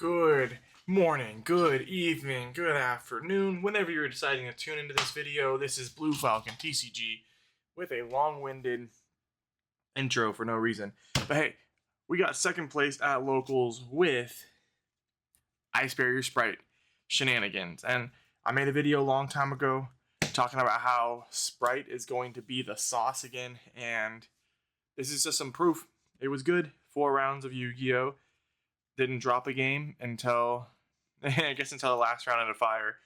Good morning, good evening, good afternoon, whenever you're deciding to tune into this video. This is Blue Falcon TCG with a long-winded intro for no reason. But hey, we got second place at locals with Ice Barrier Spright shenanigans. And I made a video a long time ago talking about how Spright is going to be the sauce again, and this is just some proof. It was good. 4 rounds of Yu-Gi-Oh! Didn't drop a game until, I guess, until the last round of the fire,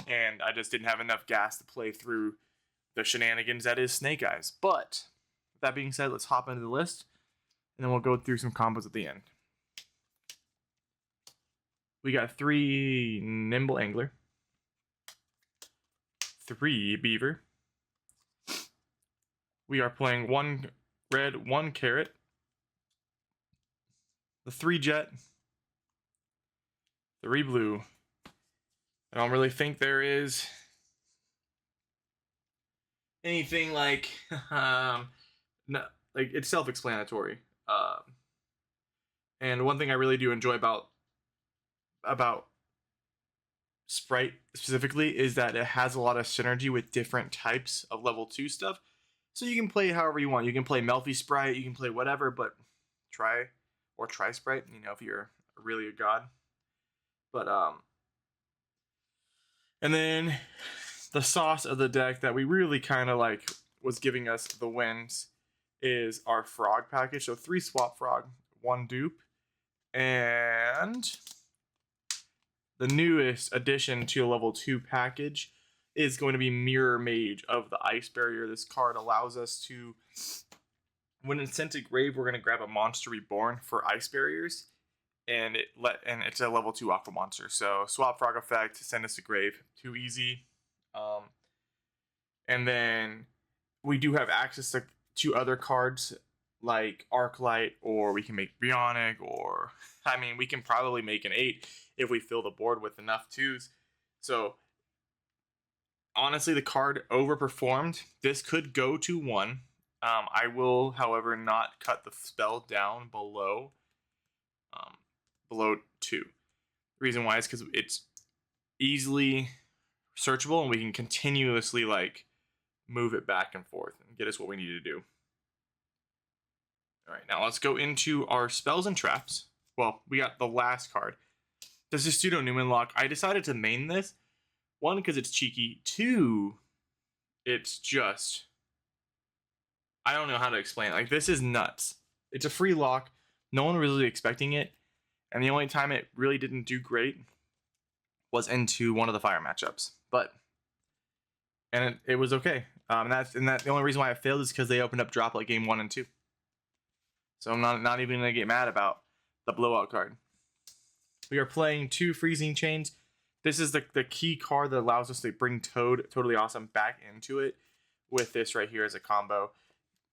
and I just didn't have enough gas to play through the shenanigans that is Snake Eyes. But with that being said, let's hop into the list, and then we'll go through some combos at the end. We got 3 Nimble Angler, 3 Beaver. We are playing 1 red, 1 carrot, the 3 Jet, 3 blue. I don't really think there is anything like, no, like it's self-explanatory. And one thing I really do enjoy about Spright specifically is that it has a lot of synergy with different types of level 2 stuff. So you can play however you want. You can play Melfi Spright, you can play whatever, but try Spright, you know, if you're really a god. But and then the sauce of the deck that we really kind of like was giving us the wins is our frog package. So 3 swap frog, 1 dupe, and the newest addition to a level 2 package is going to be Mirror Mage of the Ice Barrier. This card allows us to, when it's sent to grave, we're going to grab a monster reborn for Ice Barriers, and it's a level 2 aqua monster. So swap frog effect, send us to grave, too easy. And then we do have access to 2 other cards like Arclight, or we can make Bionic, or I mean we can probably make an 8 if we fill the board with enough 2s. So honestly, the card overperformed. This could go to 1. I will, however, not cut the spell down below 2. The reason why is because it's easily searchable, and we can continuously like move it back and forth and get us what we need to do. All right, now let's go into our spells and traps. Well, we got the last card. This is Pseudo Newman Lock. I decided to main this. 1, because it's cheeky. 2, it's just, I don't know how to explain it. Like, this is nuts. It's a free lock. No one was really expecting it. And the only time it really didn't do great was into one of the fire matchups. And it was okay. And the only reason why I failed is because they opened up drop like game 1 and 2. So I'm not even gonna get mad about the blowout card. We are playing 2 Freezing Chains. This is the key card that allows us to bring Totally Awesome back into it with this right here as a combo.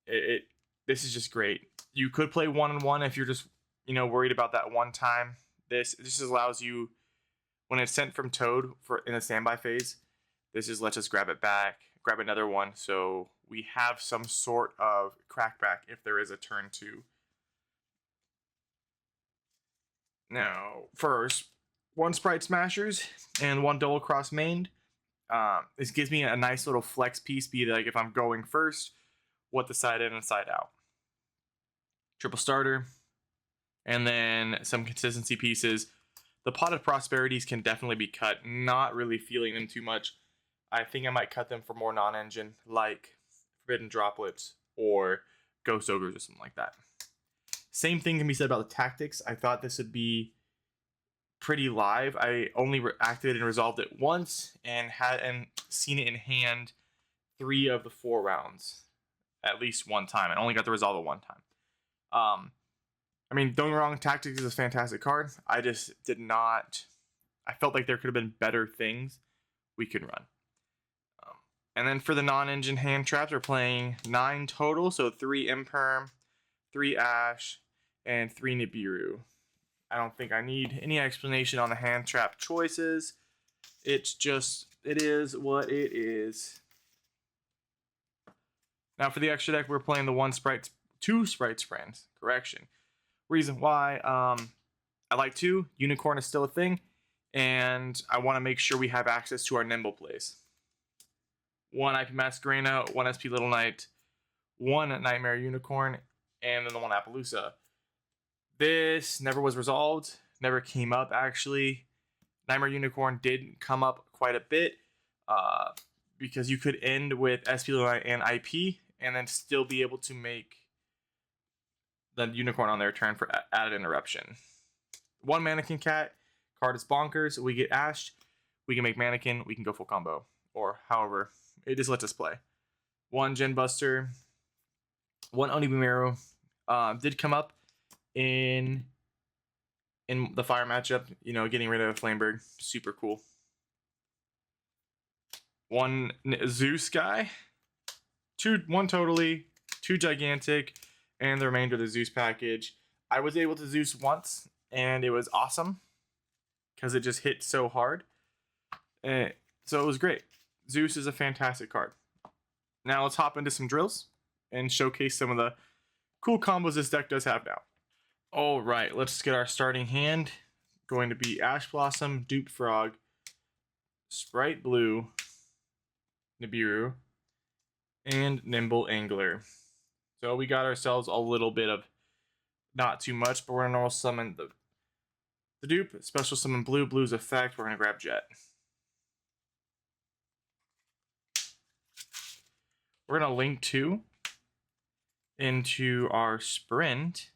This is just great. You could play 1-on-1 if you're just, you know, worried about that one time. This just allows you, when it's sent from Toad in the standby phase, this just lets us grab it back, grab another one, so we have some sort of crackback if there is a turn 2. Now, first, 1 Spright Smashers and 1 Double Cross Mained. This gives me a nice little flex piece, be like if I'm going first, what the side in and side out. Triple Starter, and then some consistency pieces. The Potted Prosperities can definitely be cut. Not really feeling them too much. I think I might cut them for more non-engine, like Forbidden Droplets or Ghost Ogres or something like that. Same thing can be said about the Tactics. I thought this would be pretty live. I only activated and resolved it once, and seen it in hand 3 of the 4 rounds at least one time. I only got to resolve it one time. I mean, don't get me wrong, Tactics is a fantastic card. I just did not. I felt like there could have been better things we could run. And then for the non-engine hand traps, we're playing 9 total, so 3 Imperm, 3 Ash, and 3 Nibiru. I don't think I need any explanation on the hand trap choices. It's just, it is what it is. Now for the extra deck, we're playing the 2 Spright Friends. Correction. Reason why, I like to. Unicorn is still a thing, and I want to make sure we have access to our nimble plays. 1 IP Masquerena, 1 SP Little Knight, 1 Nightmare Unicorn, and then the 1 Appaloosa. This never was resolved, never came up actually. Nightmare Unicorn did come up quite a bit because you could end with SP Little Knight and IP and then still be able to make the Unicorn on their turn for added interruption. 1 Mannequin Cat, card is bonkers. We get Ashed, we can make Mannequin, we can go full combo, or however, it just lets us play. 1 Gen Buster, 1 Onibumiru, did come up in the fire matchup, you know, getting rid of Flamebird, super cool. 1 Zeus guy, 1 Toadally, 2 Gigantic, and the remainder of the Zeus package. I was able to Zeus once, and it was awesome because it just hit so hard. So it was great. Zeus is a fantastic card. Now let's hop into some drills and showcase some of the cool combos this deck does have now. All right, let's get our starting hand. Going to be Ash Blossom, Dupe Frog, Spright Blue, Nibiru, and Nimble Angler. So we got ourselves a little bit of, not too much, but we're gonna normal summon the dupe, special summon blue, blue's effect, we're gonna grab Jet. We're gonna link 2 into our sprint.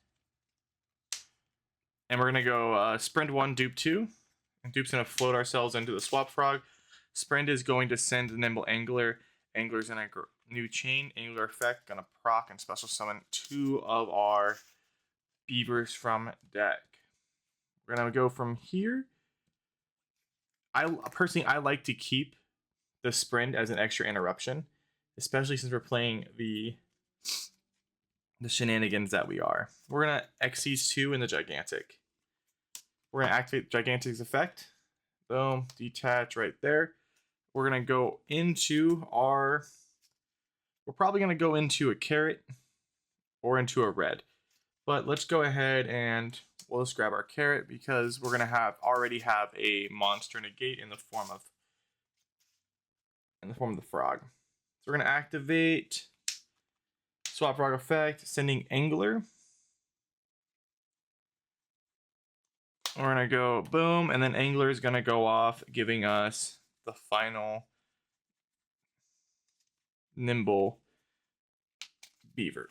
And we're gonna go sprint 1, dupe 2. And dupe's gonna float ourselves into the swap frog. Sprint is going to send the nimble angler. Angler's in a new chain. Angler effect, gonna proc and special summon 2 of our beavers from deck. We're gonna go from here. I like to keep the sprint as an extra interruption, especially since we're playing the shenanigans that we are. We're gonna Xyz 2 in the Gigantic. We're gonna activate Gigantic's effect. Boom, detach right there. We're gonna go into our. We're probably gonna go into a carrot or into a red, but let's go ahead and we'll just grab our carrot because we're gonna already have a monster negate in the form of the frog. So we're gonna activate swap frog effect, sending angler. We're gonna go boom, and then angler is gonna go off, giving us the final nimble beaver.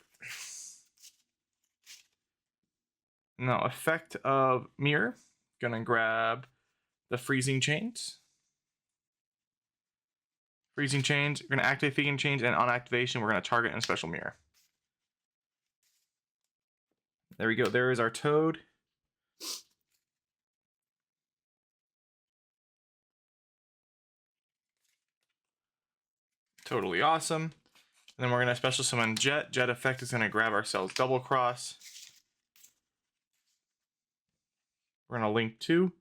Now effect of mirror, gonna grab the freezing chains. Freezing chains, we're gonna activate freezing chains, and on activation, we're gonna target and special mirror. There we go. There is our toad. Totally awesome. And then we're gonna special summon Jet. Jet effect is gonna grab ourselves double cross. We're gonna link 2.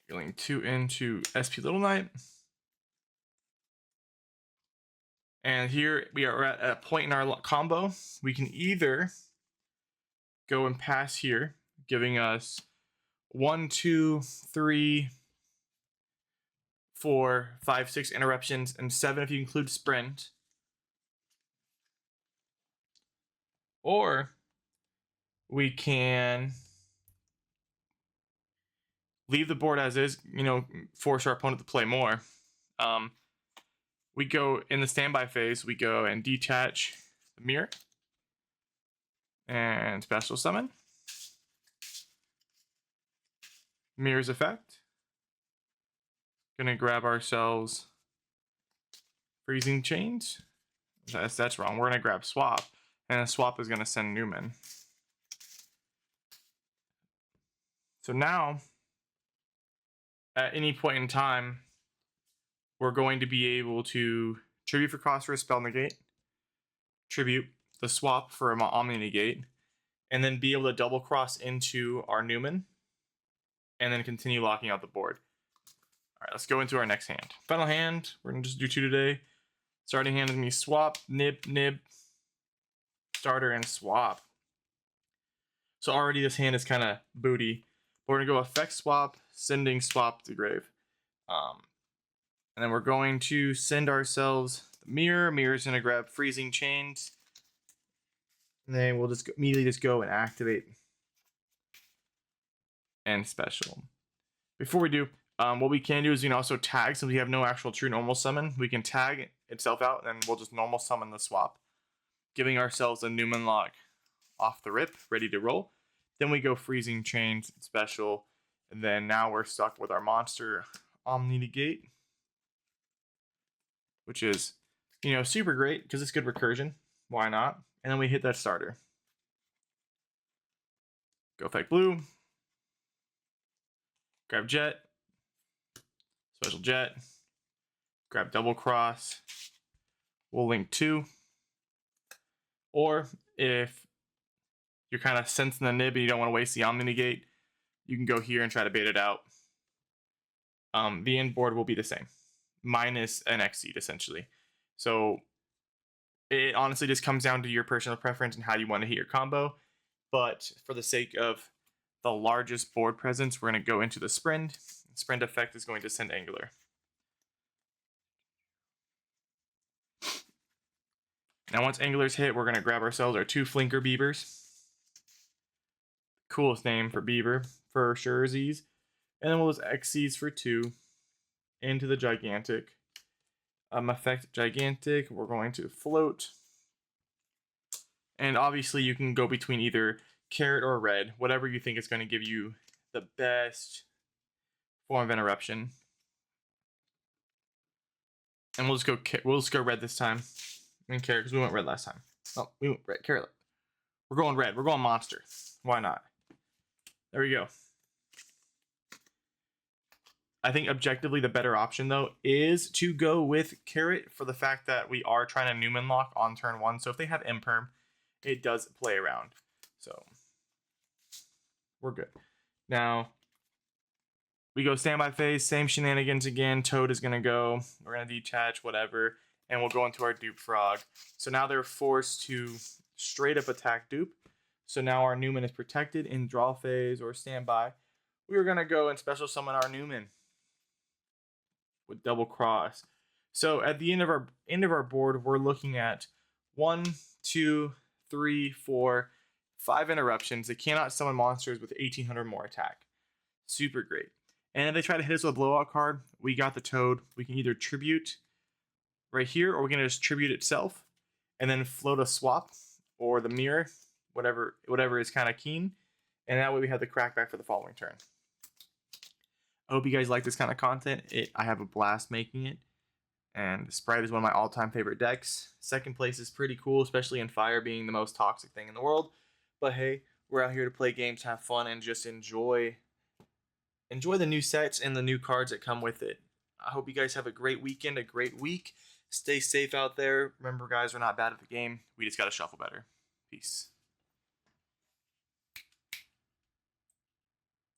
Link 2 into SP Little Knight. And here we are at a point in our combo. We can either go and pass here, giving us 1, 2, 3, 4, 5, 6 interruptions, and 7 if you include sprint. Or we can leave the board as is, you know, force our opponent to play more. We go in the standby phase, we go and detach the mirror and special summon. Mirror's effect. Gonna grab ourselves freezing chains. That's wrong. We're gonna grab swap, and the swap is gonna send Newman. So now, at any point in time, we're going to be able to tribute for cost for a spell negate, tribute the swap for an Omni negate, and then be able to double cross into our Newman, and then continue locking out the board. All right, let's go into our next hand. Final hand, we're gonna just do 2 today. Starting hand is gonna be swap, nib, starter, and swap. So already this hand is kind of booty. But we're gonna go effect swap, sending swap to grave. And then we're going to send ourselves the mirror. Mirror's gonna grab freezing chains. And then we'll just immediately just go and activate and special. Before we do, what we can do is we can also tag, since we have no actual true normal summon, we can tag itself out and then we'll just normal summon the swap, giving ourselves a Newman lock off the rip, ready to roll. Then we go freezing chains, special, and then now we're stuck with our monster Omni negate, which is, you know, super great because it's good recursion. Why not? And then we hit that starter. Go effect blue. Grab jet. Special jet. Grab double cross. We'll link 2. Or if you're kind of sensing the nib and you don't want to waste the Omni negate, you can go here and try to bait it out. The end board will be the same, minus an Exceed essentially. So it honestly just comes down to your personal preference and how you want to hit your combo. But for the sake of the largest board presence, we're going to go into the sprint. Sprint effect is going to send Angular. Now once Angular's hit, we're going to grab ourselves our 2 Flinker Beavers. Coolest name for Beaver, for sure, Z's. And then we'll just Xyz for 2 into the Gigantic. Effect Gigantic, we're going to float. And obviously you can go between either carrot or red, whatever you think is going to give you the best form of interruption. And we'll just go red this time. I mean carrot because we went red last time. Oh, we went red, carrot. We're going red. We're going monster. Why not? There we go. I think objectively the better option though is to go with carrot for the fact that we are trying to Newman lock on turn 1. So if they have imperm, it does play around. So we're good. Now we go standby phase, same shenanigans again. Toad is gonna go. We're gonna detach, whatever, and we'll go into our dupe frog. So now they're forced to straight up attack dupe. So now our Newman is protected in draw phase or standby. We are gonna go and special summon our Newman with double cross. So at the end of our board, we're looking at 1, 2, 3, 4, 5 interruptions. They cannot summon monsters with 1800 more attack. Super great. And if they try to hit us with a blowout card, we got the Toad. We can either tribute right here, or we can just tribute itself and then float a swap or the mirror, whatever is kind of keen. And that way we have the crackback for the following turn. I hope you guys like this kind of content. I have a blast making it. And Spright is one of my all-time favorite decks. Second place is pretty cool, especially in Fire being the most toxic thing in the world. But hey, we're out here to play games, have fun, and just enjoy the new sets and the new cards that come with it. I hope you guys have a great weekend, a great week. Stay safe out there. Remember, guys, we're not bad at the game. We just got to shuffle better. Peace.